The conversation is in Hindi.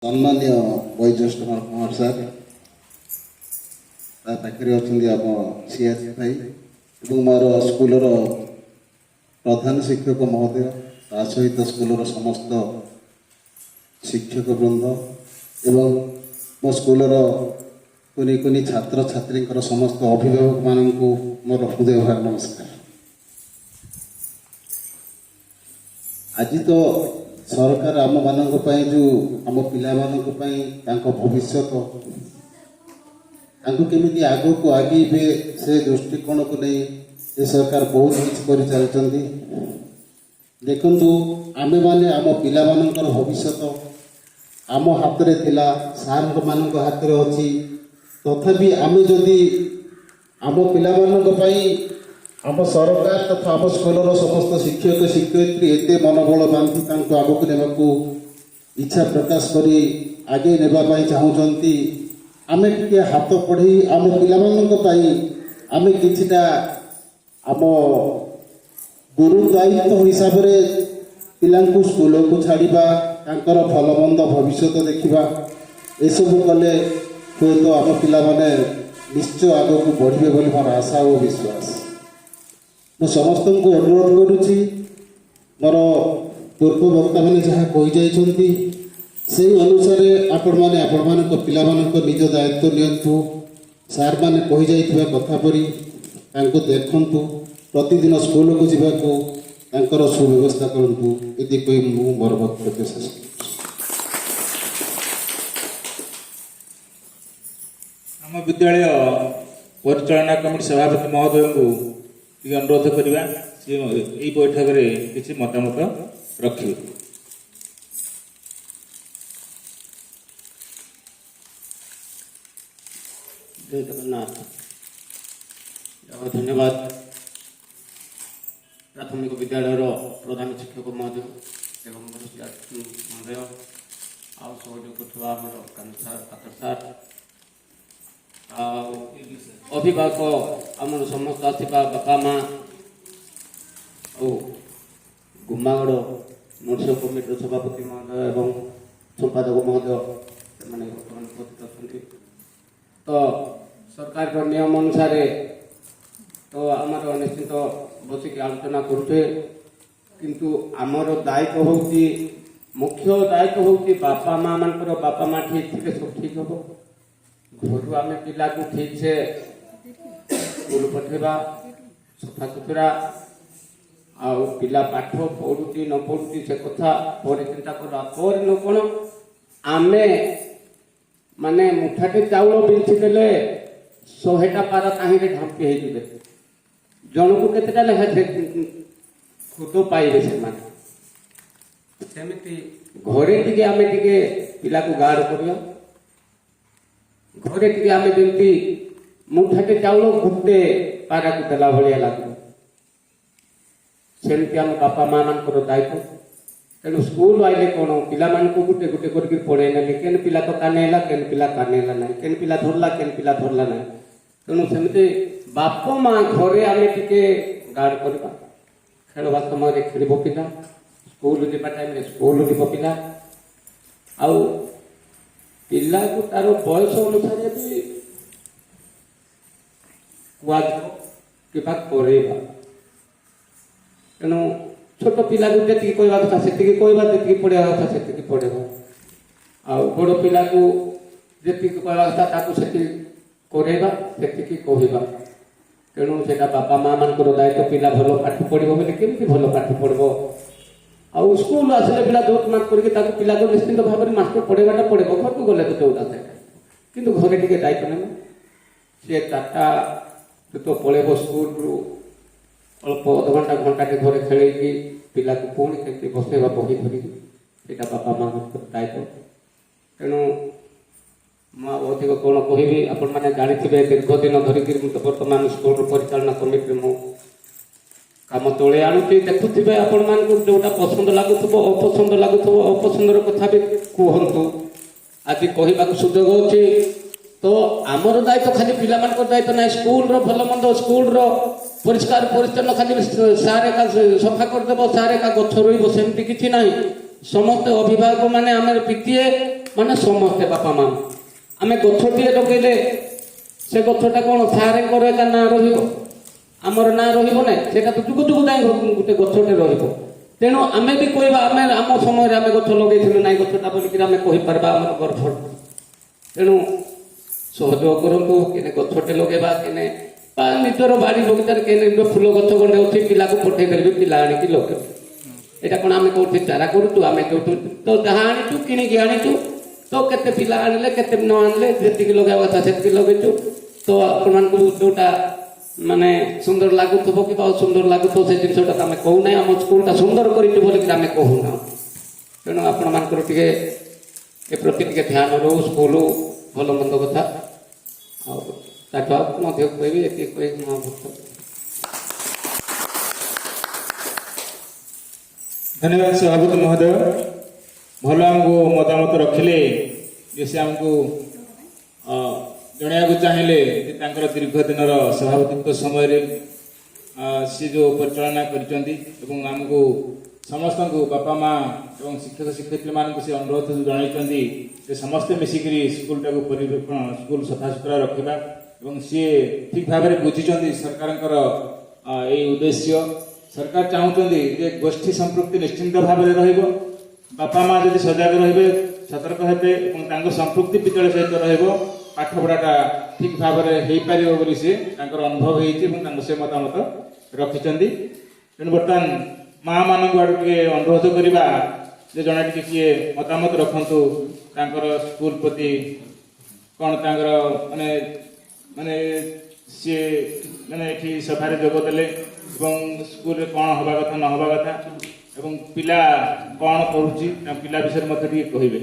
सम्मान्य वयोज्येष्ठ कुमार सार पाखे अच्छा आम सीआरसी भाई और मोर स्कूल प्रधान शिक्षक महोदय ता सहित स्कूल समस्त शिक्षक वृंद एवं मो स्कूल कुनी कुनी छात्र छात्री समस्त अभिभावक मान मोर हृदय भर नमस्कार। आज तो सरकार आम मान जो आम पिला भविष्य केमी आग को आगे से दृष्टिकोण को नहीं ये सरकार बहुत किसी कर चलती। देखु आम मैंने आम पिला भविष्य आम हाथ में थिला सार मान हाथ में अच्छी तथापि आम जदि आम पिला आम सरकार तथा आम स्कूल समस्त शिक्षक शिक्षयित्री एत मनोबल बांधि आगक ने इच्छा प्रकाश करी आगे नेबाई चाहती आम टे हाथ पढ़ी आम पाई आम किछिटा आम गुरु दायित्व हिसाब से पिला स्कूल को छाड़ा भल मंद भविष्य देखा एसबू कले हुए तो आम पिला निश्चय आग को बढ़े बोली मोर आशा और विश्वास। मु समस्त को अनुरोध करुच्ची मोर पूर्व वक्ता मैंने जहाँ कही से अनुसार आपण मैंने पिला निज दायित्व नियंतु सार मैंने कही कथा परी देखु प्रतिदिन स्कूल को जावाक सुव्यवस्था करूँ ये कही मु मोर वक्तव्य शेष। आम विद्यालय परिचालना कमिटी सभापति महोदय को अनुरोध करवा यही बैठक में किसी मतामत रखिए। जय जगन्नाथ। धन्यवाद प्राथमिक विद्यालय प्रधान शिक्षक महोदय एवं महोदय आउ सहयोग पात्र सार अभिभावक आम समस्त आसवा बापा माँ और गुम्मागढ़ नर्सरी कमिटी सभापति महोदय एवं संपादक महोदय से उपस्थित अच्छा। तो सरकार नियम अनुसार तो आमर निश्चित बसिक आलोचना करुचे किंतु आमर दायित्व हूँ मुख्य दायित्व हूँ बापा माँ मान बापा माँ ठीक थे सब ठीक हम घर आम पिला को ठीक से स्कूल पठेबा सफा सुतरा आउ पिला पाठ पढ़ुची न पढ़ुची से कथा पर चिंता करवा पर न कौन आमे माने मुठाटे चाउल बिंची देले 100टा पार कहीं ढांपी होते जन को केतेटा लेखा खुद पाइबे से सेमती घरे टिके आमे टिके पिला को गार्ड करिया घरे टिके आमे जेमती मुठाटे चाउल गुटे पारा को देला भलिया लागो सेमती आम बापा माँ मान दायित्व तेणु स्कूल आइले कौन पिला को गुटे गुटे करके पढ़े ना केन पिला तो कानेला केन पिला कानेला ना केन पिला धरला केन पिला धरला ना तेणु सेमती बाप माँ घरे आमे टिके गार्ड करवा खेलवा समय खेल पिला स्कूल जावा टाइम स्कूल जीव पिला आउ पिला को तार बयस अनुसार भी कह तेणु छोट पिला को जी कहवा कथा से कहवा जी पढ़ा कथा से पढ़ेगा आ बड़ पिला को जी कहवा कथा से करवा से कहवा तेणु से बापा माँ मान दायित्व पिला भल पाठ पढ़ो बोले केमती भल पाठ पढ़ो आउ स्कूल आसले पिला दौड़ मार्क करके पिला को निश्चिंत भाव में मास्टर पढ़ेगा पढ़ेगा घर को गले तो दौड़ा कि घरे टे दायित्व ना सी 4टा तो पलैब स्कूल रू अल्प अधघंटा घंटा घरे खेल पिला को पुणी के बसेगा बही धरिकी बापा माँ दायित्व तेणु अधिक कौन कहि आपण मैंने जानी दीर्घ दिन धरिकी बर्तमान स्कूल परिचालना कमिटी मु कम तले आणुची देखुवे आपण मान जोटा पसंद लगुव अपसंद लगुव अपसंदर कथा भी कहतु आज कहवाक सुजोग अच्छी तो आमर दायित्व खाली पिला दायित्व ना स्कूल भल मंद स्कूल परिष्कार परिच्छन्न खाली सारे का सफा करदेव सारे का गछ रोब सेमती किसी ना ସମସ୍ତେ ଅଭିଭାବକ ମାନେ ଆମେ ପିଟିଏ ମାନେ ସମସ୍ତେ ବାପା ମା ଆମେ ଗଛଟିଏ ଲଗେଇଲେ ସେ ଗଛଟା କ'ଣ ସାରଙ୍କର ଏକା ନାଁ ରହିବ ଆମର ନାଁ ରହିବ ନାହିଁ ସେଇଟା ତ ଯୁଗ ଯୁଗ ଯାଏଁ ଗୋଟେ ଗଛଟେ ରହିବ ତେଣୁ ଆମେ ବି କହିବା ଆମେ ଆମ ସମୟରେ ଆମେ ଗଛ ଲଗେଇଥିଲୁ ନାହିଁ ଗଛଟା ବୋଲିକିରି ଆମେ କହିପାରିବା ଆମର ଗର୍ବ ତେଣୁ ସହଯୋଗ କରନ୍ତୁ କେନେ ଗଛଟେ ଲଗେଇବା କେନେ ବା ନିଜର ବାଡ଼ି ବଗିଚାରେ କେନେ ଫୁଲ ଗଛ ଗଣ୍ଡେ ଅଛି ପିଲାକୁ ପଠେଇ ଦେଲେ ପିଲା ଆଣିକି ଲଗେଇବେ ଏଇଟା କ'ଣ ଆମେ କୋଉଠି ଚାରା କରୁଛୁ ଆମେ ଯୋଉଠୁ ତ ଯାହା ଆଣିଛୁ କିଣିକି ଆଣିଛୁ ତ କେତେ ପିଲା ଆଣିଲେ କେତେ ନ ଆଣିଲେ ଯେତିକି ଲଗେଇବା କଥା ସେତିକି ଲଗେଇଛୁ ତ ଆପଣମାନଙ୍କୁ ଯୋଉଟା ମାନେ ସୁନ୍ଦର ଲାଗୁଥିବ କିମ୍ବା ଅସୁନ୍ଦର ଲାଗୁଥିବ ସେ ଜିନିଷଟା ଆମେ କହୁନାହିଁ ଆମ ସ୍କୁଲଟା ସୁନ୍ଦର କରିଛୁ ବୋଲିକି ଆମେ କହୁନା ତେଣୁ ଆପଣମାନଙ୍କର ଟିକେ ଏ ପ୍ରତି ଟିକେ ଧ୍ୟାନ ରହୁ ସ୍କୁଲ ଭଲ ମନ୍ଦ କଥା ଆଉ ତାଠୁ ଆଉ ମଧ୍ୟ କହିବି ଏତିକି କହିବି ମୋ ଧନ୍ୟବାଦ ସଭାପତି ମହୋଦୟ ଭଲ ଆମକୁ ମତାମତ ରଖିଲେ ଯେ ସେ ଆମକୁ ଜଣାଇବାକୁ ଚାହିଁଲେ ଯେ ତାଙ୍କର ଦୀର୍ଘ ଦିନର ସଭାପତିତ୍ୱ ସମୟରେ ସେ ଯେଉଁ ପରିଚାଳନା କରିଛନ୍ତି ଏବଂ ଆମକୁ ସମସ୍ତଙ୍କୁ ବାପା ମା ଏବଂ ଶିକ୍ଷକ ଶିକ୍ଷୟିତ୍ରୀମାନଙ୍କୁ ସେ ଅନୁରୋଧ ଜଣାଇଛନ୍ତି ଯେ ସମସ୍ତେ ମିଶିକରି ସ୍କୁଲଟାକୁ ପରିବେକ୍ଷଣ ସ୍କୁଲ ସଫାସୁତୁରା ରଖିବା ଏବଂ ସିଏ ଠିକ୍ ଭାବରେ ବୁଝିଛନ୍ତି ସରକାରଙ୍କର ଏଇ ଉଦ୍ଦେଶ୍ୟ ସରକାର ଚାହୁଁଛନ୍ତି ଯେ ଗୋଷ୍ଠୀ ସମ୍ପୃକ୍ତି ନିଶ୍ଚିନ୍ତ ଭାବରେ ରହିବ ବାପା ମା ଯଦି ସଜାଗ ରହିବେ ସତର୍କ ହେବେ ଏବଂ ତାଙ୍କ ସମ୍ପୃକ୍ତି ବିଦ୍ୟାଳୟ ସହିତ ରହିବ ପାଠପଢ଼ାଟା ଠିକ୍ ଭାବରେ ହେଇପାରିବ ବୋଲି ସେ ତାଙ୍କର ଅନୁଭବ ହେଇଛି ଏବଂ ତାଙ୍କ ସେ ମତାମତ ରଖିଛନ୍ତି ତେଣୁ ବର୍ତ୍ତମାନ ମାଆ ମାନଙ୍କୁ ଆଡ଼ୁ ଟିକେ ଅନୁରୋଧ କରିବା ଯେ ଜଣେ ଟିକେ କିଏ ମତାମତ ରଖନ୍ତୁ ତାଙ୍କର ସ୍କୁଲ ପ୍ରତି କ'ଣ ତାଙ୍କର ମାନେ ମାନେ ସିଏ ମାନେ ଏଠି ସଭାରେ ଯୋଗ ଦେଲେ ଏବଂ ସ୍କୁଲରେ କ'ଣ ହେବା କଥା ନ ହେବା କଥା ଏବଂ ପିଲା କ'ଣ କରୁଛି ପିଲା ବିଷୟରେ ମଧ୍ୟ ଟିକେ କହିବେ